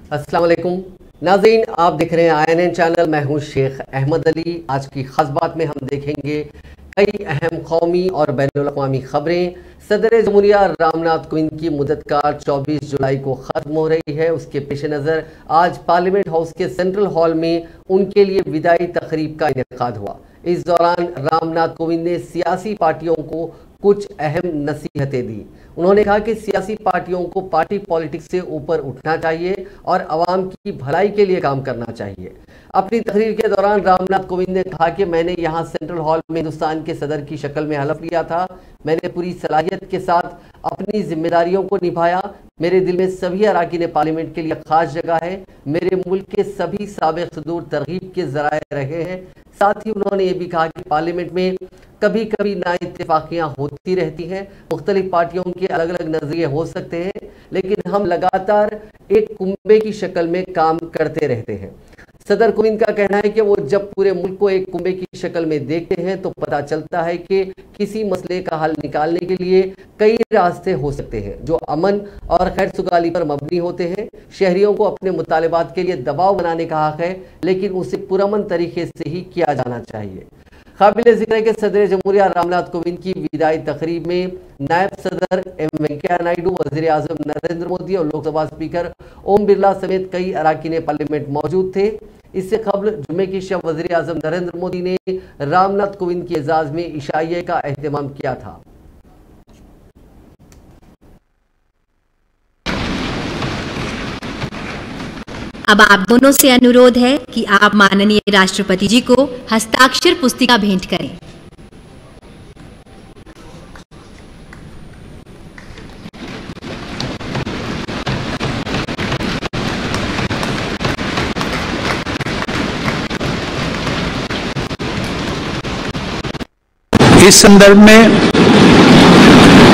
अस्सलाम वालेकुम नाज़रीन, आप देख रहे हैं INN चैनल। मैं हूं शेख अहमद अली। आज की खास बात में हम देखेंगे कई अहम कौमी और बैनुल अक़वामी खबरें। सदर जमहूरिया रामनाथ कोविंद की मुद्दतकार 24 जुलाई को ख़त्म हो रही है। उसके पेश नज़र आज पार्लियामेंट हाउस के सेंट्रल हॉल में उनके लिए विदाई तकरीब का इनेकाद हुआ। इस दौरान रामनाथ कोविंद ने सियासी पार्टियों को कुछ अहम नसीहतें दी। उन्होंने कहा कि सियासी पार्टियों को पार्टी पॉलिटिक्स से ऊपर उठना चाहिए और आवाम की भलाई के लिए काम करना चाहिए। अपनी तकरीर के दौरान रामनाथ कोविंद ने कहा कि मैंने यहाँ सेंट्रल हॉल में हिंदुस्तान के सदर की शक्ल में हलफ लिया था। मैंने पूरी सलाहियत के साथ अपनी जिम्मेदारियों को निभाया। मेरे दिल में सभी अराकीन पार्लियामेंट के लिए खास जगह है। मेरे मुल्क के सभी साबिक़ सदूर तरगीब के ज़राए रहे हैं। साथ ही उन्होंने ये भी कहा कि पार्लियामेंट में कभी कभी नाइत्तेफाकियाँ होती रहती हैं, मुख्तलिफ पार्टियों के अलग अलग नजरिए हो सकते हैं, लेकिन हम लगातार एक कुंबे की शक्ल में काम करते रहते हैं। सदर कोविंद का कहना है कि वो जब पूरे मुल्क को एक कुंबे की शक्ल में देखते हैं तो पता चलता है कि किसी मसले का हल निकालने के लिए कई रास्ते हो सकते हैं जो अमन और खैर सुगाली पर मबनी होते हैं। शहरियों को अपने मुतालिबात के लिए दबाव बनाने का हक है, लेकिन उसे पुरअमन तरीके से ही किया जाना चाहिए। काबिल जिक्र है कि सदर जमहूरिया रामनाथ कोविंद की विदाई तकरीब में नायब सदर एम वेंकैया नायडू, वज़ीर आज़म नरेंद्र मोदी और लोकसभा स्पीकर ओम बिरला समेत कई अराकीन पार्लियामेंट मौजूद थे। इससे कबल जुमे की शब वज़ीर आज़म नरेंद्र मोदी ने रामनाथ कोविंद के एजाज़ में इशाइया का एहतमाम किया था। अब आप दोनों से अनुरोध है कि आप माननीय राष्ट्रपति जी को हस्ताक्षर पुस्तिका भेंट करें। इस संदर्भ में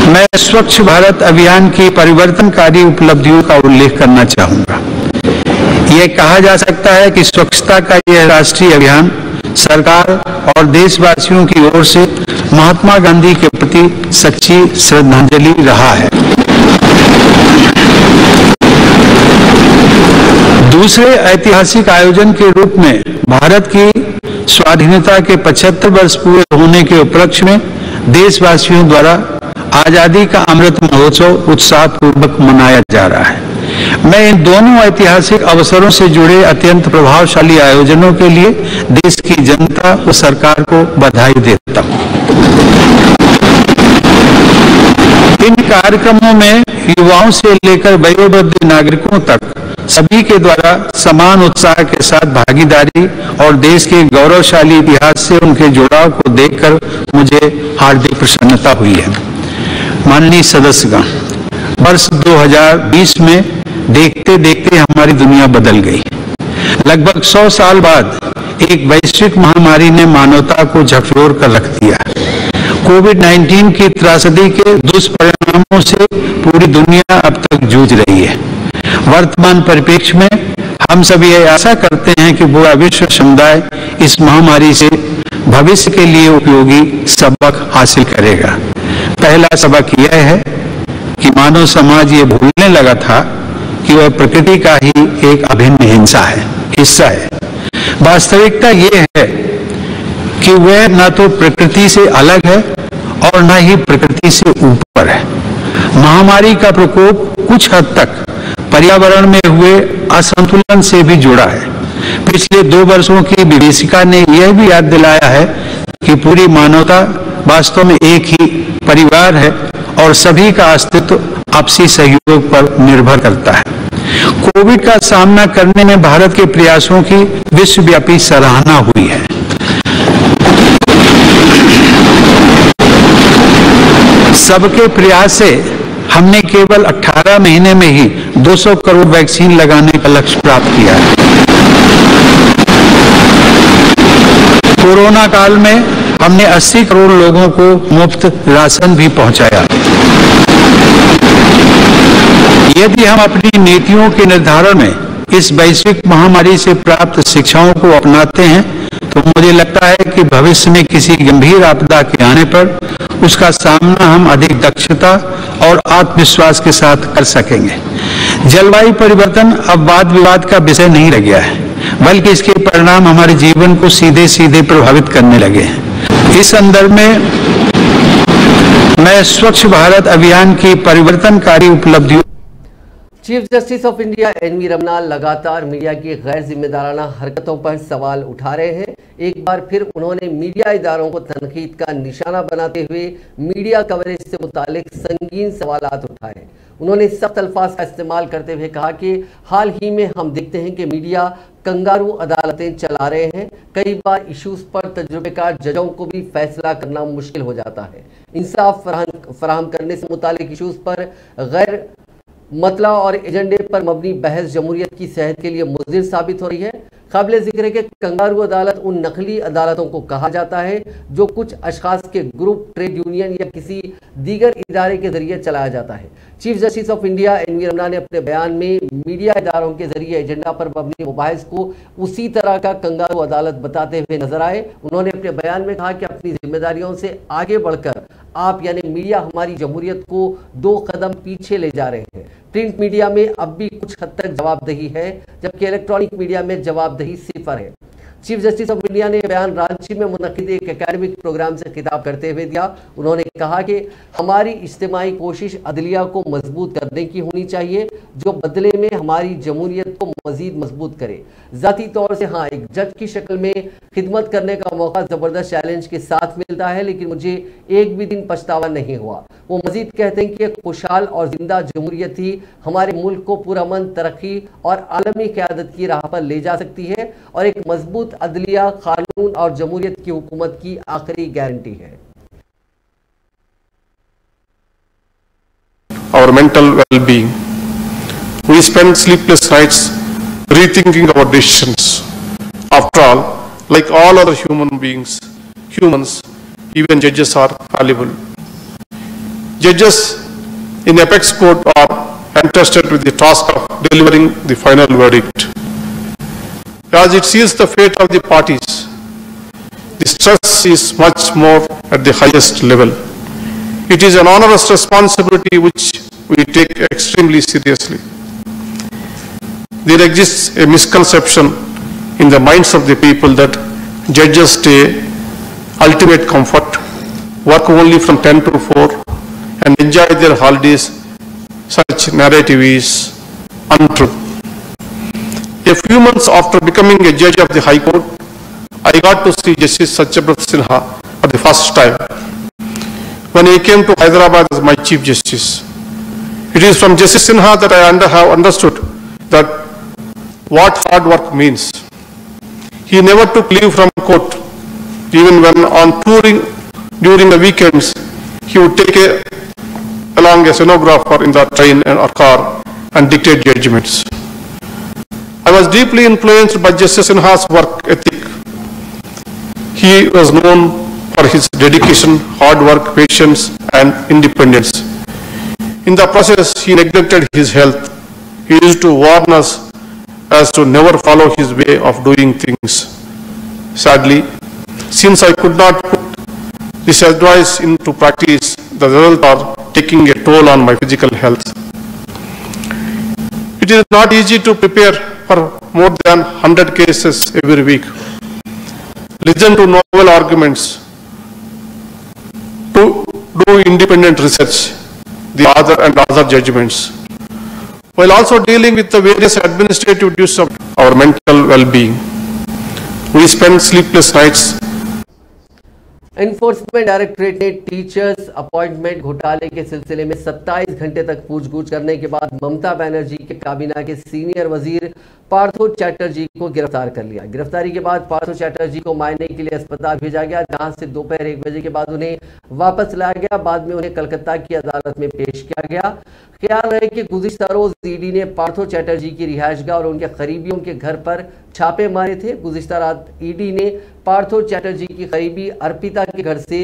मैं स्वच्छ भारत अभियान की परिवर्तनकारी उपलब्धियों का उल्लेख करना चाहूंगा। ये कहा जा सकता है कि स्वच्छता का यह राष्ट्रीय अभियान सरकार और देशवासियों की ओर से महात्मा गांधी के प्रति सच्ची श्रद्धांजलि रहा है। दूसरे ऐतिहासिक आयोजन के रूप में भारत की स्वाधीनता के 75 वर्ष पूरे होने के उपलक्ष्य में देशवासियों द्वारा आजादी का अमृत महोत्सव उत्साहपूर्वक मनाया जा रहा है। मैं इन दोनों ऐतिहासिक अवसरों से जुड़े अत्यंत प्रभावशाली आयोजनों के लिए देश की जनता व सरकार को बधाई देता हूं। इन कार्यक्रमों में युवाओं से लेकर वयोवृद्ध नागरिकों तक सभी के द्वारा समान उत्साह के साथ भागीदारी और देश के गौरवशाली इतिहास से उनके जुड़ाव को देखकर मुझे हार्दिक प्रसन्नता हुई है। माननीय सदस्यगण, वर्ष 2020 में देखते देखते हमारी दुनिया बदल गई। लगभग 100 साल बाद एक वैश्विक महामारी ने मानवता को झकझोर कर रख दिया। कोविड-19 की त्रासदी के दुष्परिणामों से पूरी दुनिया अब तक जूझ रही है। वर्तमान परिप्रेक्ष्य में हम सब ये आशा करते हैं कि पूरा विश्व समुदाय इस महामारी से भविष्य के लिए उपयोगी सबक हासिल करेगा। पहला सबक यह है कि मानव समाज ये भूलने लगा था कि वह प्रकृति का ही एक अभिन्न हिस्सा है। वास्तविकता ये है कि वह न तो प्रकृति से अलग है और न ही प्रकृति से ऊपर है। महामारी का प्रकोप कुछ हद तक पर्यावरण में हुए असंतुलन से भी जुड़ा है। पिछले 2 वर्षों की विभीषिका ने यह भी याद दिलाया है कि पूरी मानवता वास्तव में एक ही परिवार है और सभी का अस्तित्व आपसी सहयोग पर निर्भर करता है। कोविड का सामना करने में भारत के प्रयासों की विश्वव्यापी सराहना हुई है। सबके प्रयास से हमने केवल 18 महीने में ही 200 करोड़ वैक्सीन लगाने का लक्ष्य प्राप्त किया है। कोरोना काल में हमने 80 करोड़ लोगों को मुफ्त राशन भी पहुंचाया। यदि हम अपनी नीतियों के निर्धारण में इस वैश्विक महामारी से प्राप्त शिक्षाओं को अपनाते हैं तो मुझे लगता है कि भविष्य में किसी गंभीर आपदा के आने पर उसका सामना हम अधिक दक्षता और आत्मविश्वास के साथ कर सकेंगे। जलवायु परिवर्तन अब वाद विवाद का विषय नहीं रह गया है, बल्कि इसके परिणाम हमारे जीवन को सीधे सीधे प्रभावित करने लगे हैं। इस संदर्भ में मैं स्वच्छ भारत अभियान की परिवर्तनकारी उपलब्धियों। Chief justice of India N V Ramana लगातार मीडिया की गैर जिम्मेदाराना हरकतों पर सवाल उठा रहे हैं। एक बार फिर उन्होंने मीडिया इदारों को तनकीद का निशाना बनाते हुए मीडिया कवरेज से मुतालिक संगीन सवालात उठाए। उन्होंने सख्त अल्फाज का इस्तेमाल करते हुए कहा कि हाल ही में हम देखते हैं कि मीडिया कंगारू अदालतें चला रहे हैं। कई बार इश्यूज पर तजुर्बेकार जजों को भी फैसला करना मुश्किल हो जाता है। इंसाफ फराहम करने से मुतालिक इश्यूज पर गैर मतला और एजेंडे पर मबनी बहस जमहूरियत की सेहत के लिए मुज़िर साबित हो रही है। काबिल जिक्र है कि कंगारू अदालत उन नकली अदालतों को कहा जाता है जो कुछ अशखास के ग्रुप, ट्रेड यूनियन या किसी दीगर इदारे के जरिए चलाया जाता है। Chief justice of India N V Ramana ने अपने बयान में मीडिया इदारों के जरिए एजेंडा पर मबनी मुबाहिस को उसी तरह का कंगारू अदालत बताते हुए नजर आए। उन्होंने अपने बयान में कहा कि अपनी जिम्मेदारियों से आगे बढ़कर आप यानी मीडिया हमारी जमहूरियत को 2 कदम पीछे ले जा रहे हैं। प्रिंट मीडिया में अब भी कुछ हद तक जवाबदेही है, जबकि इलेक्ट्रॉनिक मीडिया में जवाबदेही सिफर है। चीफ जस्टिस ऑफ इंडिया ने बयान रांची में मुनक्किद एक एकेडमिक प्रोग्राम से खिताब करते हुए दिया। उन्होंने कहा कि हमारी इज्तिमाई कोशिश अदलिया को मजबूत करने की होनी चाहिए, जो बदले में हमारी जमहूरियत को मजीद मजबूत करे। जाती तौर से हाँ, एक जज की शक्ल में खिदमत करने का मौका ज़बरदस्त चैलेंज के साथ मिलता है, लेकिन मुझे एक भी दिन पछतावा नहीं हुआ। वो मजीद कहते हैं कि एक खुशहाल और जिंदा जमहूरियत ही हमारे मुल्क को पुरअमन तरक्की और आलमी क़यादत की राह पर ले जा सकती है और एक मजबूत अदलिया, कानून और जमहूरियत की हुकूमत की आखिरी गारंटी है। Our mental well-being. We spend sleepless nights rethinking our decisions. After all, like all other humans, even judges are fallible. Judges in apex court are entrusted with the task of delivering the final verdict. As it seals the fate of the parties, the stress is much more at the highest level. It is an onerous responsibility which we take extremely seriously. There exists a misconception in the minds of the people that judges stay ultimate comfort, work only from 10 to 4 and enjoy their holidays. Such narrative is untrue. A few months after becoming a judge of the High Court, I got to see Justice Satyabrat Sinha for the first time when he came to Hyderabad as my Chief Justice. It is from Justice Sinha that I have understood that what hard work means. He never took leave from court. Even when on touring during the weekends, he would take along a stenographer in the train or car and dictate judgments. I was deeply influenced by Justice Sinha's work ethic. He was known for his dedication, hard work, patience, and independence. In the process, he neglected his health. He used to warn us as to never follow his way of doing things. Sadly, since I could not put this advice into practice, the results are taking a toll on my physical health. It is not easy to prepare for more than 100 cases every week. Listen to novel arguments, to do independent research, the other and other judgments, while also dealing with the various administrative duties of our mental well-being. We spend sleepless nights. Enforcement directorate ने teachers appointment घोटाले के सिलसिले में 27 घंटे तक पूछगछ करने के बाद ममता बनर्जी के काबीना के सीनियर वजीर पार्थो चैटर्जी को गिरफ्तार कर लिया। गिरफ्तारी के बाद पार्थो चैटर्जी को मायने के लिए अस्पताल भेजा गया, जहां से दोपहर 1 बजे के बाद उन्हें वापस लाया गया। बाद में उन्हें कलकत्ता की अदालत में पेश किया गया। ख्याल रहे कि गुज़िश्ता रोज ईडी ने पार्थो चैटर्जी की रिहायशगाह और उनके करीबियों के घर पर छापे मारे थे। गुज़िश्ता रात ईडी ने पार्थो चैटर्जी की करीबी अर्पिता के घर से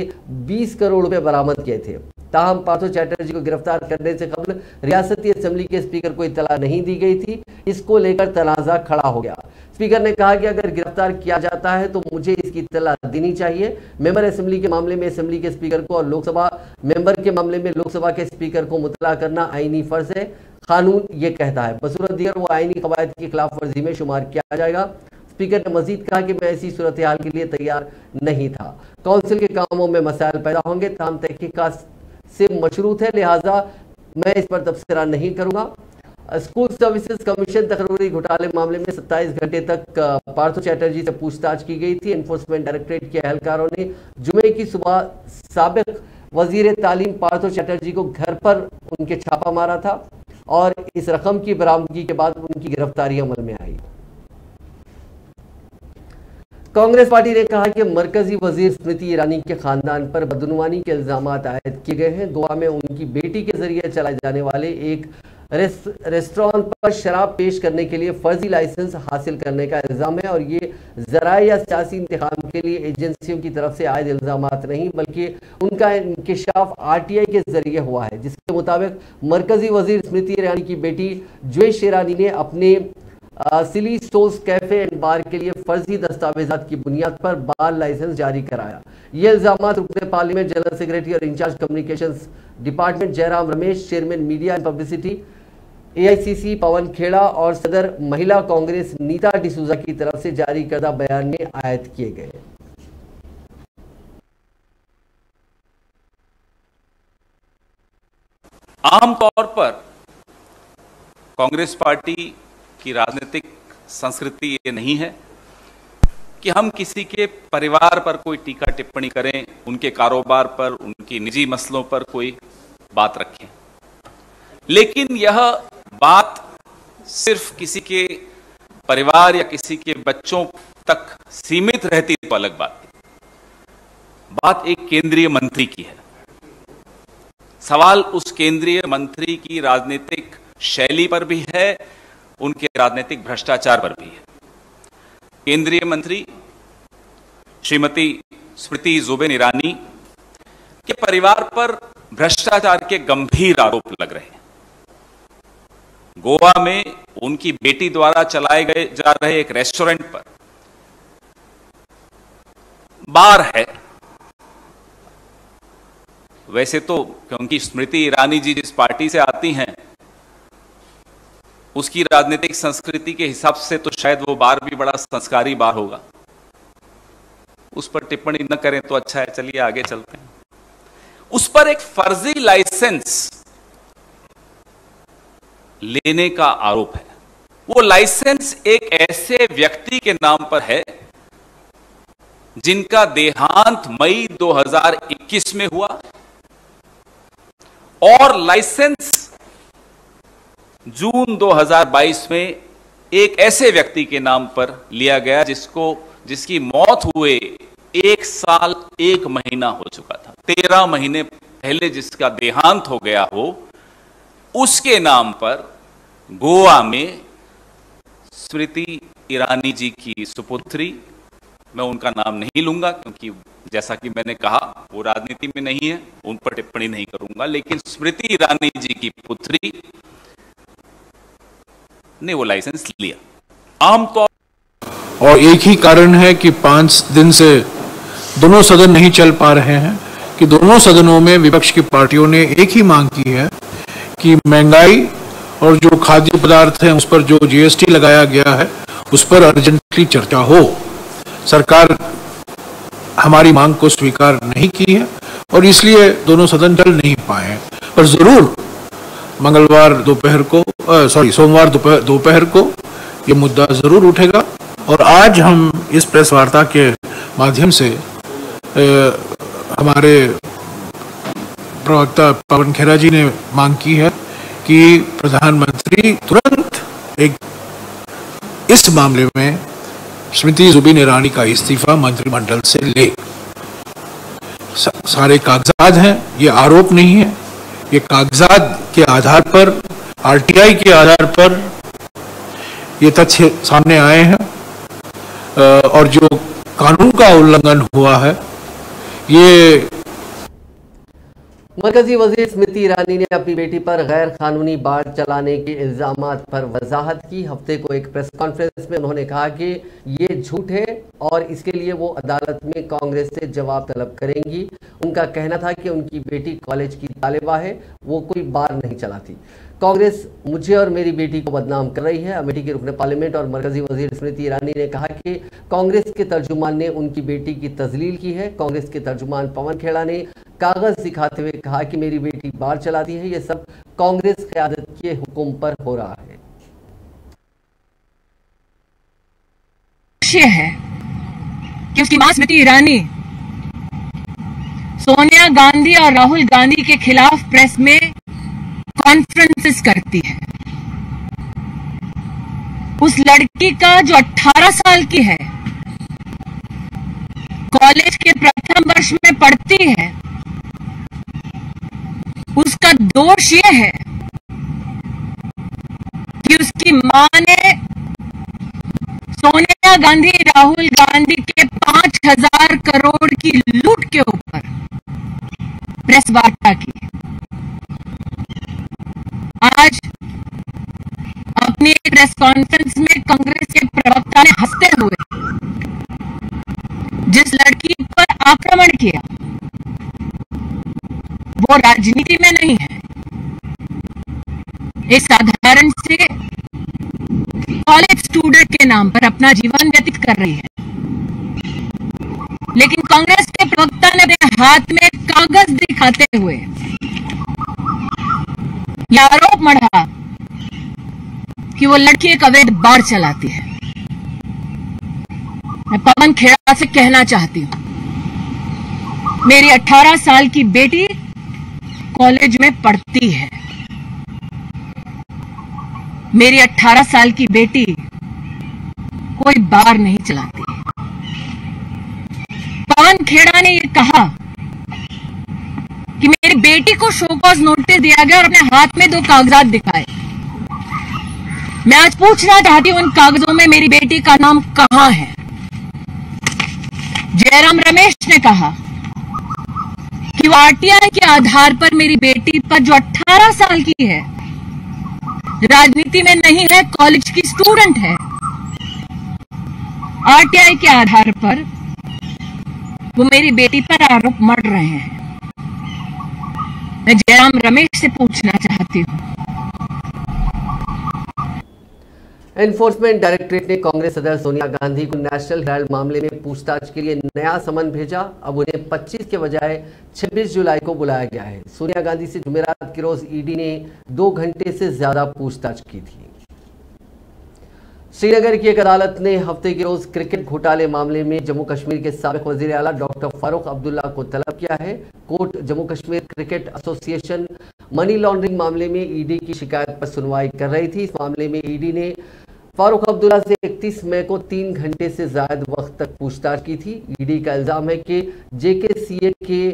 20 करोड़ रुपए बरामद किए थे। ताहम पार्थो चैटर्जी को गिरफ्तार करने से कबल रियासती असेंबली के स्पीकर को इत्तला नहीं दी गई थी। इसको लेकर तनाज़ा खड़ा हो गया। स्पीकर ने कहा कि अगर गिरफ्तार किया जाता है तो मुझे इसकी इत्तला देनी चाहिए। मेंबर असेंबली के मामले में असेंबली के स्पीकर को और लोकसभा मेंबर के मामले में लोकसभा के स्पीकर को मुतला करना आईनी फर्ज है। कानून ये कहता है। बसूरत दीगर वो आईनी कवायद की खिलाफ वर्जी में शुमार किया जाएगा। स्पीकर ने मजीद कहा कि मैं ऐसी सूरत हाल के लिए तैयार नहीं था। काउंसिल के कामों में मसाइल पैदा होंगे, तमाम तहकीकात से मशरूत है, लिहाजा मैं इस पर तबसरा नहीं करूंगा। स्कूल सर्विसेज कमीशन तकरीरी घोटाले मामले में 27 घंटे तक पार्थो चैटर्जी से पूछताछ की गई थी। एनफोर्समेंट डायरेक्टरेट के एहलकारों ने जुमे की सुबह साबिक वजीर तालीम पार्थो चैटर्जी को घर पर उनके छापा मारा था और इस रकम की बरामदगी के बाद उनकी गिरफ्तारी अमल में आई। कांग्रेस पार्टी ने कहा कि मरकजी वजीर स्मृति ईरानी के खानदान पर बदनुमानी के इल्जाम आयद किए गए हैं। गोवा में उनकी बेटी के जरिए चलाए जाने वाले एक रेस्टोरेंट पर शराब पेश करने के लिए फर्जी लाइसेंस हासिल करने का इल्जाम है और ये ज़राए या सियासी इंतखाब के लिए एजेंसियों की तरफ से आयद इल्जाम नहीं बल्कि उनका इंकिशाफ RTI के जरिए हुआ है, जिसके मुताबिक मरकजी वजीर स्मृति ईरानी की बेटी ज्वेश ईरानी ने अपने सिली स्टोर्स कैफे एंड बार के लिए फर्जी दस्तावेजात की बुनियाद पर बार लाइसेंस जारी कराया। ये इल्जाम रुकने पार्लियामेंट जनरल सेक्रेटरी और in charge communications department Jairam Ramesh, chairman media and publicity AICC Pawan Khera और सदर महिला कांग्रेस नीता डिसूजा की तरफ से जारी करदा बयान में आयद किए गए। आमतौर पर कांग्रेस पार्टी की राजनीतिक संस्कृति ये नहीं है कि हम किसी के परिवार पर कोई टीका टिप्पणी करें, उनके कारोबार पर, उनकी निजी मसलों पर कोई बात रखें। लेकिन यह बात सिर्फ किसी के परिवार या किसी के बच्चों तक सीमित रहती तो अलग बात थी। बात एक केंद्रीय मंत्री की है। सवाल उस केंद्रीय मंत्री की राजनीतिक शैली पर भी है, उनके राजनीतिक भ्रष्टाचार पर भी है। केंद्रीय मंत्री श्रीमती स्मृति जुबिन ईरानी के परिवार पर भ्रष्टाचार के गंभीर आरोप लग रहे हैं। गोवा में उनकी बेटी द्वारा चलाए गए जा रहे एक रेस्टोरेंट पर बार है। वैसे तो क्योंकि स्मृति ईरानी जी जिस पार्टी से आती हैं उसकी राजनीतिक संस्कृति के हिसाब से तो शायद वो बार भी बड़ा संस्कारी बार होगा। उस पर टिप्पणी न करें तो अच्छा है। चलिए आगे चलते हैं। उस पर एक फर्जी लाइसेंस लेने का आरोप है। वो लाइसेंस एक ऐसे व्यक्ति के नाम पर है जिनका देहांत मई 2021 में हुआ और लाइसेंस जून 2022 में एक ऐसे व्यक्ति के नाम पर लिया गया जिसकी मौत हुए 1 साल 1 महीना हो चुका था। 13 महीने पहले जिसका देहांत हो गया हो, उसके नाम पर गोवा में स्मृति ईरानी जी की सुपुत्री, मैं उनका नाम नहीं लूंगा क्योंकि जैसा कि मैंने कहा वो राजनीति में नहीं है, उन पर टिप्पणी नहीं करूंगा, लेकिन स्मृति ईरानी जी की पुत्री ने वो लाइसेंस लिया। आमतौर और एक ही कारण है कि 5 दिन से दोनों सदन नहीं चल पा रहे हैं कि दोनों सदनों में विपक्ष की पार्टियों ने एक ही मांग की है कि महंगाई और जो खाद्य पदार्थ हैं उस पर जो GST लगाया गया है उस पर अर्जेंटली चर्चा हो। सरकार हमारी मांग को स्वीकार नहीं की है और इसलिए दोनों सदन चल नहीं पाए हैं। पर जरूर मंगलवार दोपहर को सोमवार दोपहर को ये मुद्दा जरूर उठेगा। और आज हम इस प्रेस वार्ता के माध्यम से हमारे प्रवक्ता पवन खेरा जी ने मांग की है कि प्रधानमंत्री तुरंत इस मामले में स्मृति जुबिन ईरानी का इस्तीफा मंत्रिमंडल से ले। सारे कागजात हैं, ये आरोप नहीं है, ये कागजात के आधार पर, RTI के आधार पर ये तथ्य सामने आए हैं और जो कानून का उल्लंघन हुआ है ये। मरकजी वजीर स्मृति ईरानी ने अपनी बेटी पर गैर कानूनी बाढ़ चलाने के इल्जामात पर वजाहत की। हफ्ते को एक प्रेस कॉन्फ्रेंस में उन्होंने कहा कि ये झूठ है और इसके लिए वो अदालत में कांग्रेस से जवाब तलब करेंगी। उनका कहना था कि उनकी बेटी कॉलेज की तालिबा है, वो कोई बार नहीं चलाती। कांग्रेस मुझे और मेरी बेटी को बदनाम कर रही है। अमेठी के रुकने पार्लियामेंट और मरकजी वजीर स्मृति ईरानी ने कहा कि कांग्रेस के तर्जुमान ने उनकी बेटी की तजलील की है। कांग्रेस के तर्जुमान पवन खेड़ा ने कागज दिखाते हुए कहा कि मेरी बेटी बार चलाती है, यह सब कांग्रेस क़यादत के हुक्म पर हो रहा है। है कि उसकी मां स्मृति ईरानी सोनिया गांधी और राहुल गांधी के खिलाफ प्रेस में कॉन्फ्रेंसेस करती है। उस लड़की का जो 18 साल की है, कॉलेज के प्रथम वर्ष में पढ़ती है, उसका दोष यह है कि उसकी मां ने सोनिया गांधी राहुल गांधी के 5,000 करोड़ की लूट के ऊपर प्रेस वार्ता की। आज अपनी प्रेस कॉन्फ्रेंस में कांग्रेस के प्रवक्ता ने हंसते हुए जिस लड़की पर आक्रमण किया वो राजनीति में नहीं है, एक साधारण से कॉलेज स्टूडेंट के नाम पर अपना जीवन व्यतीत कर रही है। लेकिन कांग्रेस के प्रवक्ता ने अपने हाथ में कागज दिखाते हुए यह आरोप मढ़ा कि वो लड़की एक अवैध बार चलाती है। मैं पवन खेड़ा से कहना चाहती हूं, मेरी 18 साल की बेटी कॉलेज में पढ़ती है। मेरी 18 साल की बेटी कोई बार नहीं चलाती। पवन खेड़ा ने यह कहा कि मेरी बेटी को शोकॉज नोटिस दिया गया और अपने हाथ में 2 कागजात दिखाए। मैं आज पूछना चाहती हूं, उन कागजों में मेरी बेटी का नाम कहां है? जयराम रमेश ने कहा कि वो आरटीआई के आधार पर मेरी बेटी पर, जो 18 साल की है, राजनीति में नहीं है, कॉलेज की स्टूडेंट है, आरटीआई के आधार पर वो मेरी बेटी पर आरोप मढ़ रहे हैं। मैं जयराम रमेश से पूछना चाहती हूं। एनफोर्समेंट डायरेक्टरेट ने कांग्रेस सदर सोनिया गांधी को नेशनल हेराल्ड मामले में पूछताछ के लिए नया समन भेजा। अब उन्हें 25 के बजाय 26 जुलाई को बुलाया गया है। सोनिया गांधी से जुमेरात के रोज ईडी ने 2 घंटे से ज्यादा पूछताछ की थी। श्रीनगर की एक अदालत ने हफ्ते के रोज क्रिकेट घोटाले मामले में जम्मू कश्मीर के साबिक वजीर आला डॉक्टर फारूक अब्दुल्ला को तलब किया है। Court Jammu Kashmir cricket association money laundering मामले में ईडी की शिकायत पर सुनवाई कर रही थी। इस मामले में ईडी ने फारूक अब्दुल्ला से 31 मई को 3 घंटे से ज्यादा वक्त तक पूछताछ की थी। ईडी का इल्जाम है कि जेकेसीए के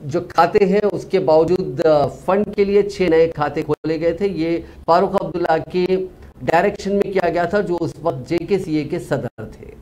जो खाते हैं उसके बावजूद फंड के लिए 6 नए खाते खोले गए थे। ये फारूक अब्दुल्ला के डायरेक्शन में किया गया था, जो उस वक्त जेकेसीए के सदर थे।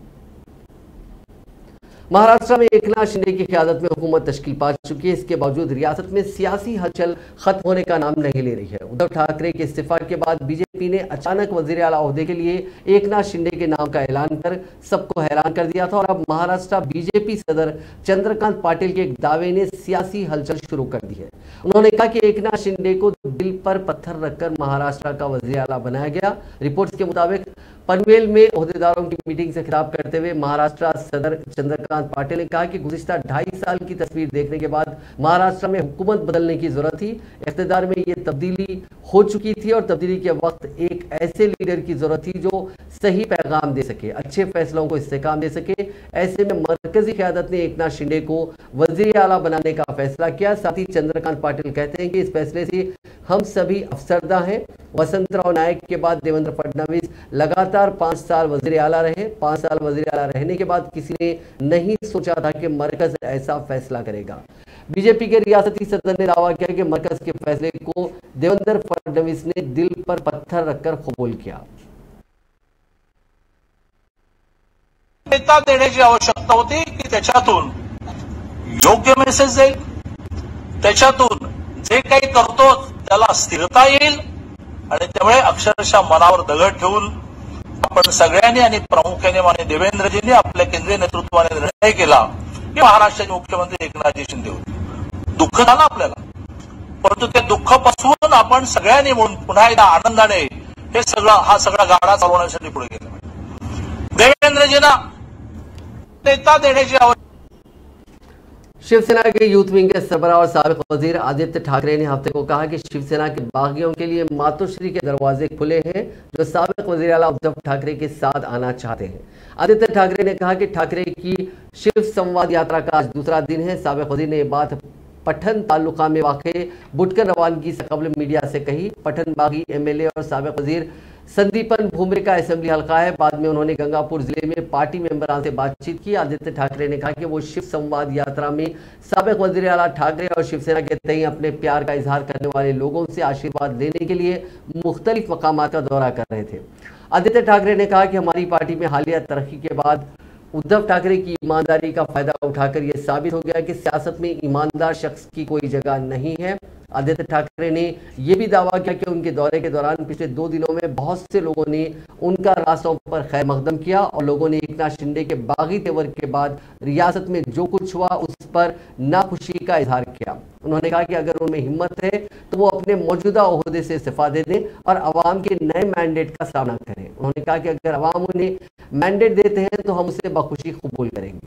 महाराष्ट्र में एकनाथ शिंदे की क़यादत में हुकूमत तश्कील पा चुकी है। इसके बावजूद रियासत में सियासी हलचल खत्म होने का नाम नहीं ले रही है। उद्धव ठाकरे के इस्तीफा के बाद बीजेपी ने अचानक वजीर आला ओहदे के लिए एकनाथ शिंदे के नाम का ऐलान कर सबको हैरान कर दिया था और अब महाराष्ट्र बीजेपी सदर चंद्रकांत पाटिल के एक दावे ने सियासी हलचल शुरू कर दी है। उन्होंने कहा कि एकनाथ शिंदे को दिल पर पत्थर रखकर महाराष्ट्र का वजीर आला बनाया गया। रिपोर्ट्स के मुताबिक पनवेल में ओहदेदारों की मीटिंग से खिताब करते हुए महाराष्ट्र सदर चंद्रकांत पाटिल ने कहा कि गुज़िश्ता 2.5 साल की तस्वीर देखने के बाद महाराष्ट्र में हुकूमत बदलने की जरूरत थी। इख्तिदार में ये तब्दीली हो चुकी थी और तब्दीली के वक्त एक ऐसे लीडर की जरूरत थी जो सही पैगाम दे सके, अच्छे फैसलों को इस्तेकाम दे सके। ऐसे में मरकजी क़यादत ने एकनाथ शिंदे को वज़ीर आला बनाने का फैसला किया। साथ ही चंद्रकांत पाटिल कहते हैं कि इस फैसले से हम सभी अफसरदा हैं। वसंतराव नायक के बाद देवेंद्र फडणवीस लगातार 5 साल वज़ीर आला रहे। 5 साल वज़ीर आला रहने के बाद किसी ने नहीं सोचा था कि मरकज ऐसा फैसला करेगा। बीजेपी के रियासती सदर ने दावा किया कि मरकज के फैसले को देवेंद्र फडणवीस ने दिल पर पत्थर रखकर कबूल किया। नेता देण्याची आवश्यकता होती की त्याच्यातून योग्य मेसेज जाईल, त्याच्यातून जे काही करतो त्याला स्थिरता येईल आणि त्यामुळे अक्षरशः मनावर दगड ठेवून आपण सगळ्यांनी आणि प्रामुख्याने माननीय देवेंद्रजींनी आपल्या केंद्रीय नेतृत्वाने निर्णय केला की महाराष्ट्राचे मुख्यमंत्री एकनाथजी शिंदे होते। दुःख झालं आपल्याला, परंतु ते दुःख पसवून म्हणून आपण सगळ्यांनी म्हणून पुन्हा एकदा आनंदाने हा सगळा गाडा चालवण्यासाठी पुढे गेला. देवेंद्रजींना नेता देण्याची आवश्यकता. शिवसेना के यूथ विंग के सरबराह और साबिक वजीर आदित्य ठाकरे ने हफ्ते को कहा कि शिवसेना के बागियों के लिए मातोश्री के दरवाजे खुले हैं जो साबिक वजीर आला उद्धव ठाकरे के साथ आना चाहते हैं. आदित्य ठाकरे ने कहा कि ठाकरे की शिव संवाद यात्रा का आज दूसरा दिन है. साबिक वजीर ने ये बात पठन तालुका में वाक़े बुटकर रवानगी से कबल मीडिया से कही. पठन बागी एमएलए और साबिक वजीर संदीपन भूमरे का असेंबली हल्का है. बाद में उन्होंने गंगापुर जिले में पार्टी मेंबरान से बातचीत की. आदित्य ठाकरे ने कहा कि वो शिव संवाद यात्रा में साबिक वजीर आला ठाकरे और शिवसेना के तई अपने प्यार का इजहार करने वाले लोगों से आशीर्वाद लेने के लिए मुख्तलिफ मकामात का दौरा कर रहे थे. आदित्य ठाकरे ने कहा कि हमारी पार्टी में हालिया तरक्की के बाद उद्धव ठाकरे की ईमानदारी का फायदा उठाकर यह साबित हो गया कि सियासत में ईमानदार शख्स की कोई जगह नहीं है. आदित्य ठाकरे ने यह भी दावा किया कि उनके दौरे के दौरान पिछले 2 दिनों में बहुत से लोगों ने उनका रास्तों पर खैर मकदम किया और लोगों ने एकनाथ शिंदे के बागी तेवर के बाद रियासत में जो कुछ हुआ उस पर नाखुशी का इजहार किया. उन्होंने कहा कि अगर उनमें हिम्मत है तो वो अपने मौजूदा ओहदे से इस्तीफा दे दें और अवाम के नए मैंडेट का सामना करें. उन्होंने कहा कि अगर अवाम उन्हें मैंडेट देते हैं तो हम उसे बखुशी कबूल करेंगे.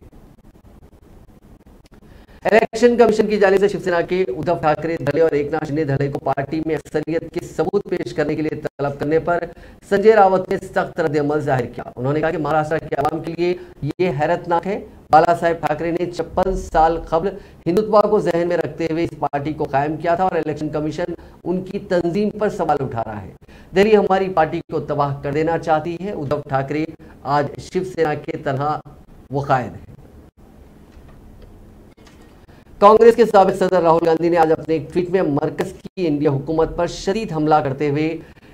इलेक्शन कमीशन की जानिब से शिवसेना के उद्धव ठाकरे धड़े और एकनाथ शिंदे धड़े को पार्टी में अक्सरियत के सबूत पेश करने के लिए तलब करने पर संजय रावत ने सख्त रद्द-ए-अमल जाहिर किया. उन्होंने कहा कि महाराष्ट्र के आवाम के लिए ये हैरतनाक है. बाला साहेब ठाकरे ने 56 साल कबल हिंदुत्व को जहन में रखते हुए इस पार्टी को कायम किया था और इलेक्शन कमीशन उनकी तंजीम पर सवाल उठा रहा है. दिल्ली हमारी पार्टी को तबाह कर देना चाहती है. उद्धव ठाकरे आज शिवसेना के तनहा वकायद है. कांग्रेस के साबिक सदर राहुल गांधी ने आज अपने एक ट्वीट में मरकज की इंडिया हुकूमत पर शदीद हमला करते हुए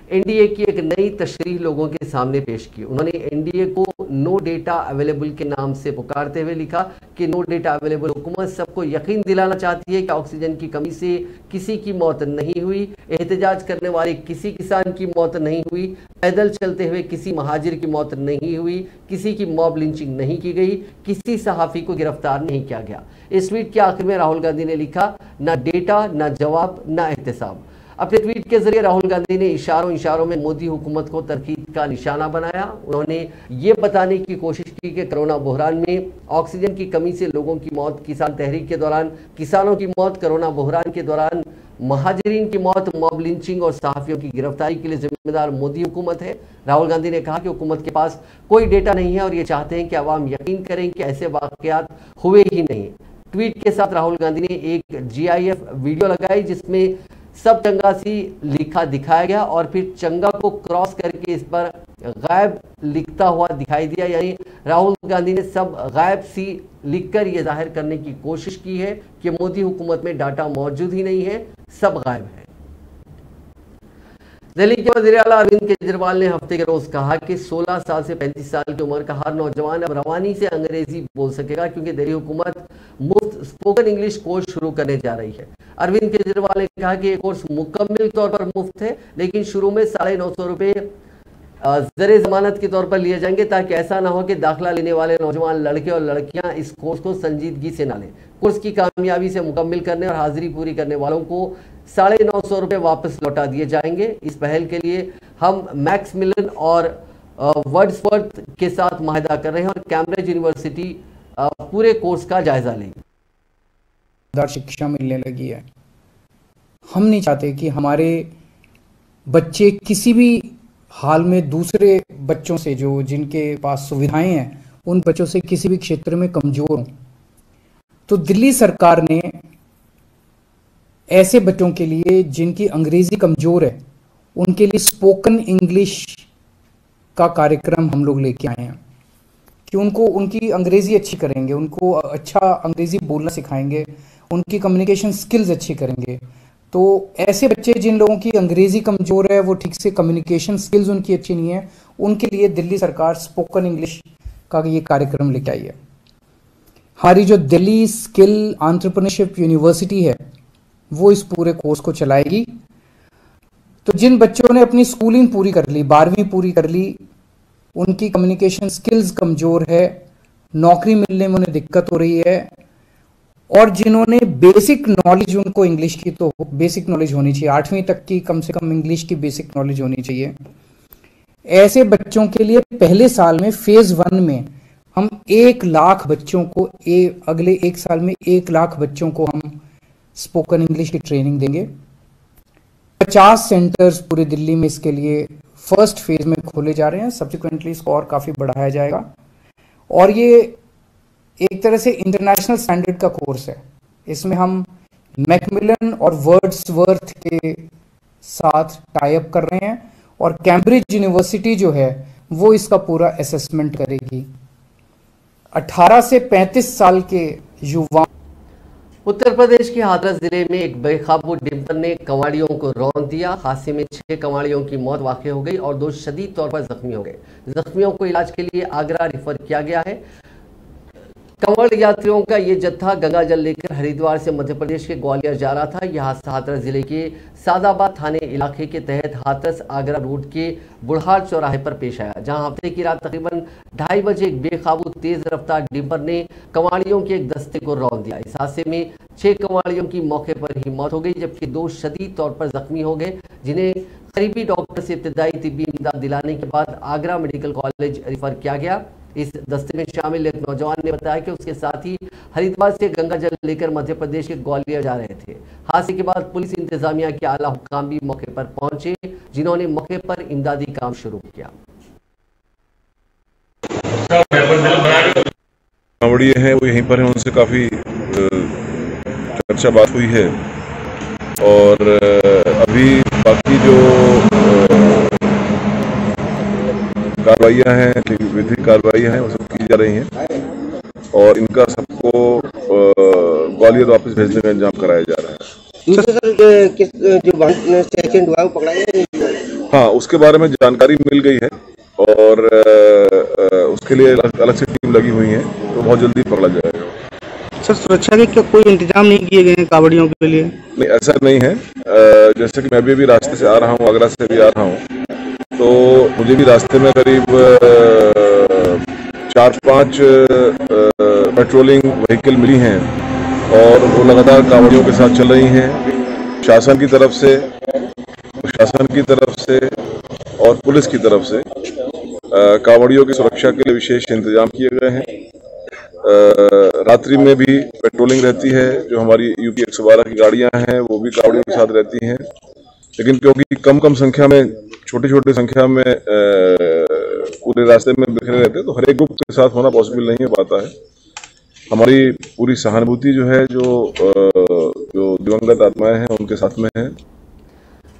एनडीए की एक नई तशरीह लोगों के सामने पेश की. उन्होंने एनडीए को नो डेटा अवेलेबल के नाम से पुकारते हुए लिखा कि नो डेटा अवेलेबल हुकूमत सबको यकीन दिलाना चाहती है कि ऑक्सीजन की कमी से किसी की मौत नहीं हुई, एहतजाज करने वाले किसी किसान की मौत नहीं हुई, पैदल चलते हुए किसी महाजिर की मौत नहीं हुई, किसी की मॉब लिंचिंग नहीं की गई, किसी सहाफ़ी को गिरफ्तार नहीं किया गया. इस ट्वीट के आखिर में राहुल गांधी ने लिखा, ना डेटा, ना जवाब, ना एहतसाब. अपने ट्वीट के जरिए राहुल गांधी ने इशारों में मोदी हुकूमत को तनकीद का निशाना बनाया. उन्होंने ये बताने की कोशिश की कि कोरोना बहरान में ऑक्सीजन की कमी से लोगों की मौत, किसान तहरीक के दौरान किसानों की मौत, कोरोना बहरान के दौरान महाजरीन की मौत, मॉब लिंचिंग और सहाफ़ियों की गिरफ्तारी के लिए जिम्मेदार मोदी हुकूमत है. राहुल गांधी ने कहा कि हुकूमत के पास कोई डेटा नहीं है और ये चाहते हैं कि अवाम यकीन करें कि ऐसे वाक़यात हुए ही नहीं. ट्वीट के साथ राहुल गांधी ने एक GIF वीडियो लगाई जिसमें सब चंगा सी लिखा दिखाया गया और फिर चंगा को क्रॉस करके इस पर गायब लिखता हुआ दिखाई दिया. यानी राहुल गांधी ने सब गायब सी लिखकर यह जाहिर करने की कोशिश की है कि मोदी हुकूमत में डाटा मौजूद ही नहीं है, सब गायब है. दिल्ली के वज़ीर आला अरविंद केजरीवाल ने हफ्ते के रोज कहा कि 16 साल से 35 साल की उम्र का हर नौजवान अब रवानी से अंग्रेजी बोल सकेगा क्योंकि दिल्ली हुकूमत मुफ्त स्पोकन इंग्लिश कोर्स शुरू करने जा रही है. अरविंद केजरीवाल ने कहा कि ये कोर्स मुकम्मल तौर पर मुफ्त है, लेकिन शुरू में 950 रुपये ज़र जमानत के तौर पर लिए जाएंगे ताकि ऐसा ना हो कि दाखिला लेने वाले नौजवान लड़के और लड़कियां इस कोर्स को संजीदगी से ना लें. कोर्स की कामयाबी से मुकम्मल करने और हाजिरी पूरी करने वालों को 950 रुपये वापस लौटा दिए जाएंगे. इस पहल के लिए हम मैक्स मिलन और वर्ड्सवर्थ के साथ माहिदा कर रहे हैं और कैम्ब्रिज यूनिवर्सिटी पूरे कोर्स का जायजा लेगी. शिक्षा मिलने लगी है. हम नहीं चाहते कि हमारे बच्चे किसी भी हाल में दूसरे बच्चों से जो जिनके पास सुविधाएं हैं उन बच्चों से किसी भी क्षेत्र में कमजोर हों. तो दिल्ली सरकार ने ऐसे बच्चों के लिए जिनकी अंग्रेजी कमजोर है उनके लिए स्पोकन इंग्लिश का कार्यक्रम हम लोग लेके आए हैं कि उनको उनकी अंग्रेजी अच्छी करेंगे, उनको अच्छा अंग्रेजी बोलना सिखाएंगे, उनकी कम्युनिकेशन स्किल्स अच्छी करेंगे. तो ऐसे बच्चे जिन लोगों की अंग्रेजी कमजोर है, वो ठीक से कम्युनिकेशन स्किल्स उनकी अच्छी नहीं है, उनके लिए दिल्ली सरकार स्पोकन इंग्लिश का ये कार्यक्रम लेके आई है. हमारी जो दिल्ली स्किल एंटरप्रेन्योरशिप यूनिवर्सिटी है वो इस पूरे कोर्स को चलाएगी. तो जिन बच्चों ने अपनी स्कूलिंग पूरी कर ली, 12वीं पूरी कर ली, उनकी कम्युनिकेशन स्किल्स कमजोर है, नौकरी मिलने में उन्हें दिक्कत हो रही है और जिन्होंने बेसिक नॉलेज, उनको इंग्लिश की तो बेसिक नॉलेज होनी चाहिए, 8वीं तक की कम से कम इंग्लिश की बेसिक नॉलेज होनी चाहिए। ऐसे बच्चों के लिए पहले साल में फेज 1 में हम 1 लाख बच्चों को अगले 1 साल में 1 लाख बच्चों को हम स्पोकन इंग्लिश की ट्रेनिंग देंगे। 50 सेंटर्स पूरे दिल्ली में इसके लिए फर्स्ट फेज में खोले जा रहे हैं, सब्सिक्वेंटली इसको और काफ़ी बढ़ाया जाएगा। और ये एक तरह से इंटरनेशनल स्टैंडर्ड का कोर्स है। इसमें हम मैकमिलन और वर्ड्सवर्थ के साथ टाई अप कर रहे हैं और कैम्ब्रिज यूनिवर्सिटी जो है वो इसका पूरा असेसमेंट करेगी। 18 से 35 साल के युवा। उत्तर प्रदेश के हाथरस जिले में एक बेकाबू डिंपर ने कवाड़ियों को रौंद दिया। हादसे में 6 कवाड़ियों की मौत वाक़ हो गई और 2 शदीद तौर पर जख्मी हो गए। जख्मियों को इलाज के लिए आगरा रिफर किया गया है। कंवड़ यात्रियों का ये जत्था गंगा जल लेकर हरिद्वार से मध्य प्रदेश के ग्वालियर जा रहा था। यह हादसा हाथरस जिले के सादाबाद थाने इलाके के तहत हाथरस आगरा रोड के बुढ़हार चौराहे पर पेश आया, जहां हफ्ते की रात तकरीबन 2:30 बजे एक बेकाबू तेज रफ्तार डिंपर ने कवाड़ियों के एक दस्ते को रौंद दिया। इस हादसे में 6 कवाड़ियों की मौके पर ही मौत हो गई, जबकि 2 शदीद तौर पर जख्मी हो गए, जिन्हें करीबी डॉक्टर से इब्तदाई तिब्बी इमदाद दिलाने के बाद आगरा मेडिकल कॉलेज रिफर किया गया। इस दस्ते में शामिल एक नौजवान ने बताया कि उसके साथी हरिद्वार से गंगा जल लेकर मध्य प्रदेश के ग्वालियर जा रहे थे। हादसे के बाद पुलिस इंतजामिया के आला हुक्काम भी मौके पर पहुंचे, जिन्होंने मौके पर इमदादी काम शुरू किया। कांवड़िए हैं वो यहीं पर हैं, उनसे काफी चर्चा बात हुई है और अभी बाकी जो कार्रवाइयाँ हैं, विधिक कार्रवाइयाँ हैं, वो सब की जा रही हैं और इनका सबको ग्वालियर वापस भेजने का इंतजाम कराया जा रहा है। जो एक्सीडेंट हुआ वो पकड़ा गया? हाँ, उसके बारे में जानकारी मिल गई है और उसके लिए अलग से टीम लगी हुई है, तो बहुत जल्दी पकड़ा जाएगा। सर, सुरक्षा के क्या कोई इंतजाम नहीं किए गए हैं कांवड़ियों के लिए? नहीं, ऐसा नहीं है। जैसे कि मैं भी रास्ते से आ रहा हूँ, आगरा से भी आ रहा हूँ, तो मुझे भी रास्ते में करीब 4-5 पेट्रोलिंग व्हीकल मिली हैं और वो लगातार कांवड़ियों के साथ चल रही हैं। शासन की तरफ से और पुलिस की तरफ से कांवड़ियों की सुरक्षा के लिए विशेष इंतजाम किए गए हैं। रात्रि में भी पेट्रोलिंग रहती है, जो हमारी यूपी 112 की गाड़ियां हैं वो भी कांवड़ियों के साथ रहती हैं, लेकिन क्योंकि कम संख्या में, छोटी संख्या में पूरे रास्ते में बिखरे रहते हैं, तो हर एक ग्रुप के साथ होना पॉसिबल नहीं हो पाता है। हमारी पूरी सहानुभूति जो है, जो दिवंगत आत्माएं हैं उनके साथ में है।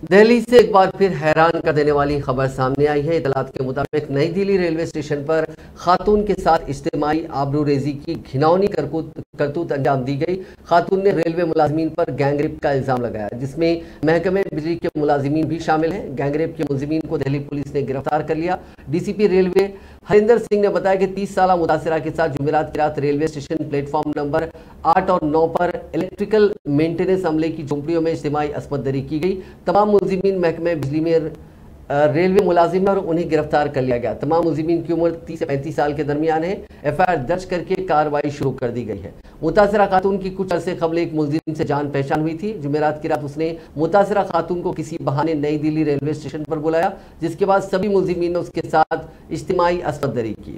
दिल्ली से एक बार फिर हैरान कर देने वाली खबर सामने आई है। इतलात के मुताबिक नई दिल्ली रेलवे स्टेशन पर खातून के साथ इज्तिमाई आबरूरेजी की घिनौनी करतूत अंजाम दी गई। खातून ने रेलवे मुलाजमीन पर गैंगरेप का इल्जाम लगाया, जिसमें महकमे बिजली के मुलाजमीन भी शामिल हैं। गैंगरेप के मुलजिमीन को दिल्ली पुलिस ने गिरफ्तार कर लिया। डीसीपी रेलवे हरिंदर सिंह ने बताया कि 30 साल मुतासिरा के साथ जुमेरात की रात रेलवे स्टेशन प्लेटफॉर्म नंबर 8 और 9 पर इलेक्ट्रिकल मेंटेनेंस अमले की झोंपड़ियों में इज्तिमाई असमत दरी की गई। तमाम मुलजिमीन महकमे बिजली में रेलवे मुलाजिम और उन्हें गिरफ्तार कर लिया गया। तमाम मुलजिमीन की उम्र 30 से 35 साल के दरमियान है। एफआईआर दर्ज करके कार्रवाई शुरू कर दी गई है। मुतासिरा खातून की कुछ अरसे कबल एक मुलजिम से जान पहचान हुई थी। जुमेरात की रात उसने मुतासिरा खातून को किसी बहाने नई दिल्ली रेलवे स्टेशन पर बुलाया, जिसके बाद सभी मुलजिमीन ने उसके साथ इज्तिमाई असमत दरी की।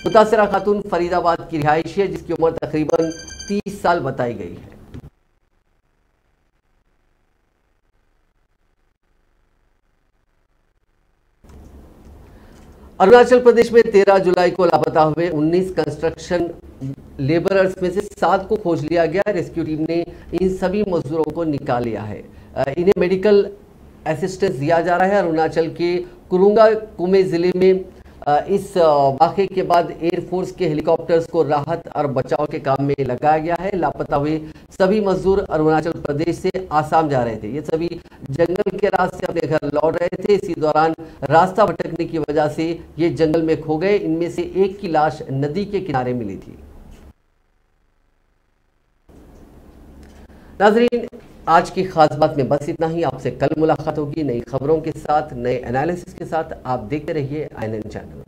मुतासिरा खातून फरीदाबाद की रिहायशी है, जिसकी उम्र तकरीबन 30 साल बताई गई है। अरुणाचल प्रदेश में 13 जुलाई को लापता हुए 19 कंस्ट्रक्शन लेबरर्स में से 7 को खोज लिया गया। रेस्क्यू टीम ने इन सभी मजदूरों को निकाल लिया है। इन्हें मेडिकल असिस्टेंस दिया जा रहा है। अरुणाचल के कुरुंगा कुमे जिले में इस वाक़े के बाद एयरफोर्स के हेलीकॉप्टर्स को राहत और बचाव के काम में लगाया गया है। लापता हुए सभी मजदूर अरुणाचल प्रदेश से आसाम जा रहे थे। ये सभी जंगल के रास्ते अपने घर लौट रहे थे। इसी दौरान रास्ता भटकने की वजह से ये जंगल में खो गए। इनमें से एक की लाश नदी के किनारे मिली थी। नाजरीन, आज की खास बात में बस इतना ही। आपसे कल मुलाकात होगी नई खबरों के साथ, नए एनालिसिस के साथ। आप देखते रहिए INN चैनल।